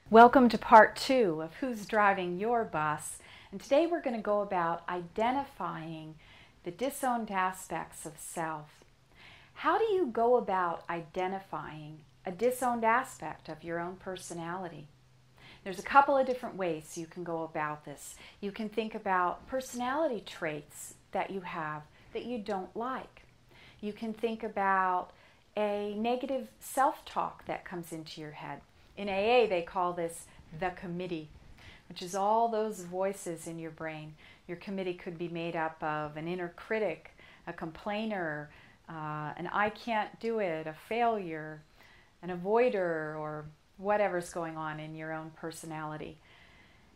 Welcome to part 2 of Who's Driving Your Bus? And today we're going to go about identifying the disowned aspects of self. How do you go about identifying a disowned aspect of your own personality? There's a couple of different ways you can go about this. You can think about personality traits that you have that you don't like. You can think about a negative self-talk that comes into your head. In AA, they call this the committee, which is all those voices in your brain. Your committee could be made up of an inner critic, a complainer, an I can't do it, a failure, an avoider, or whatever's going on in your own personality.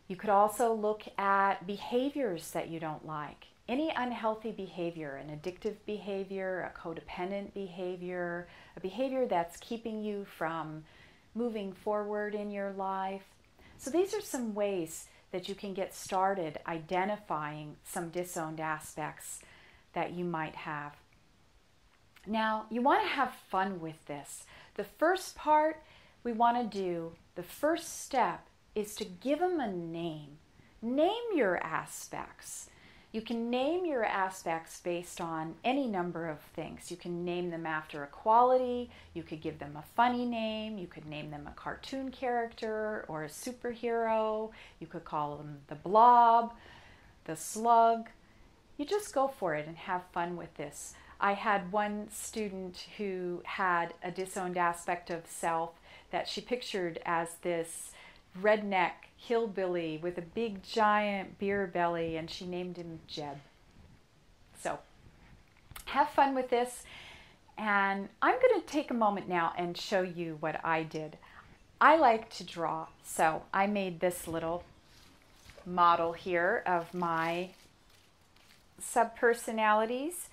You could also look at behaviors that you don't like. Any unhealthy behavior, an addictive behavior, a codependent behavior, a behavior that's keeping you from moving forward in your life. So these are some ways that you can get started identifying some disowned aspects that you might have. Now, you want to have fun with this. The first part we want to do, the first step, is to give them a name. Name your aspects. You can name your aspects based on any number of things. You can name them after a quality. You could give them a funny name. You could name them a cartoon character or a superhero. You could call them the blob, the slug. You just go for it and have fun with this. I had one student who had a disowned aspect of self that she pictured as this redneck hillbilly with a big giant beer belly, and she named him Jeb. So have fun with this, and I'm going to take a moment now and show you what I did. I like to draw, so I made this little model here of my subpersonalities,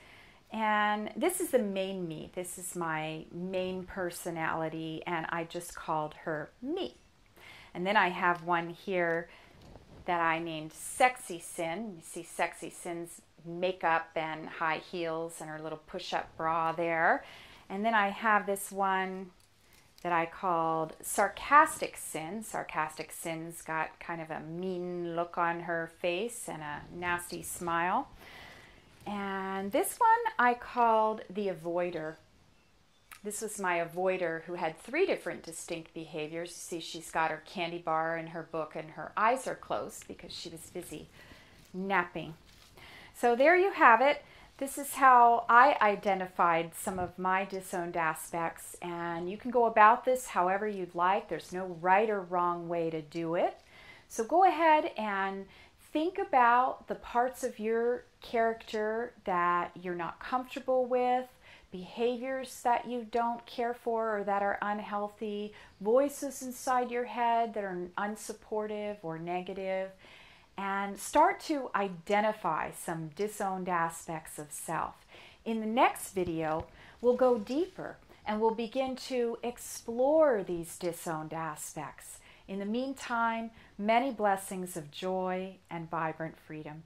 and this is the main me. This is my main personality, and I just called her me. And then I have one here that I named Sexy Sin. You see Sexy Sin's makeup and high heels and her little push-up bra there. And then I have this one that I called Sarcastic Sin. Sarcastic Sin's got kind of a mean look on her face and a nasty smile. And this one I called the Avoider. This was my avoider who had 3 different distinct behaviors. You see, she's got her candy bar in her book and her eyes are closed because she was busy napping. So there you have it. This is how I identified some of my disowned aspects, and you can go about this however you'd like. There's no right or wrong way to do it. So go ahead and think about the parts of your character that you're not comfortable with, behaviors that you don't care for or that are unhealthy, voices inside your head that are unsupportive or negative, and start to identify some disowned aspects of self. In the next video, we'll go deeper and we'll begin to explore these disowned aspects. In the meantime, many blessings of joy and vibrant freedom.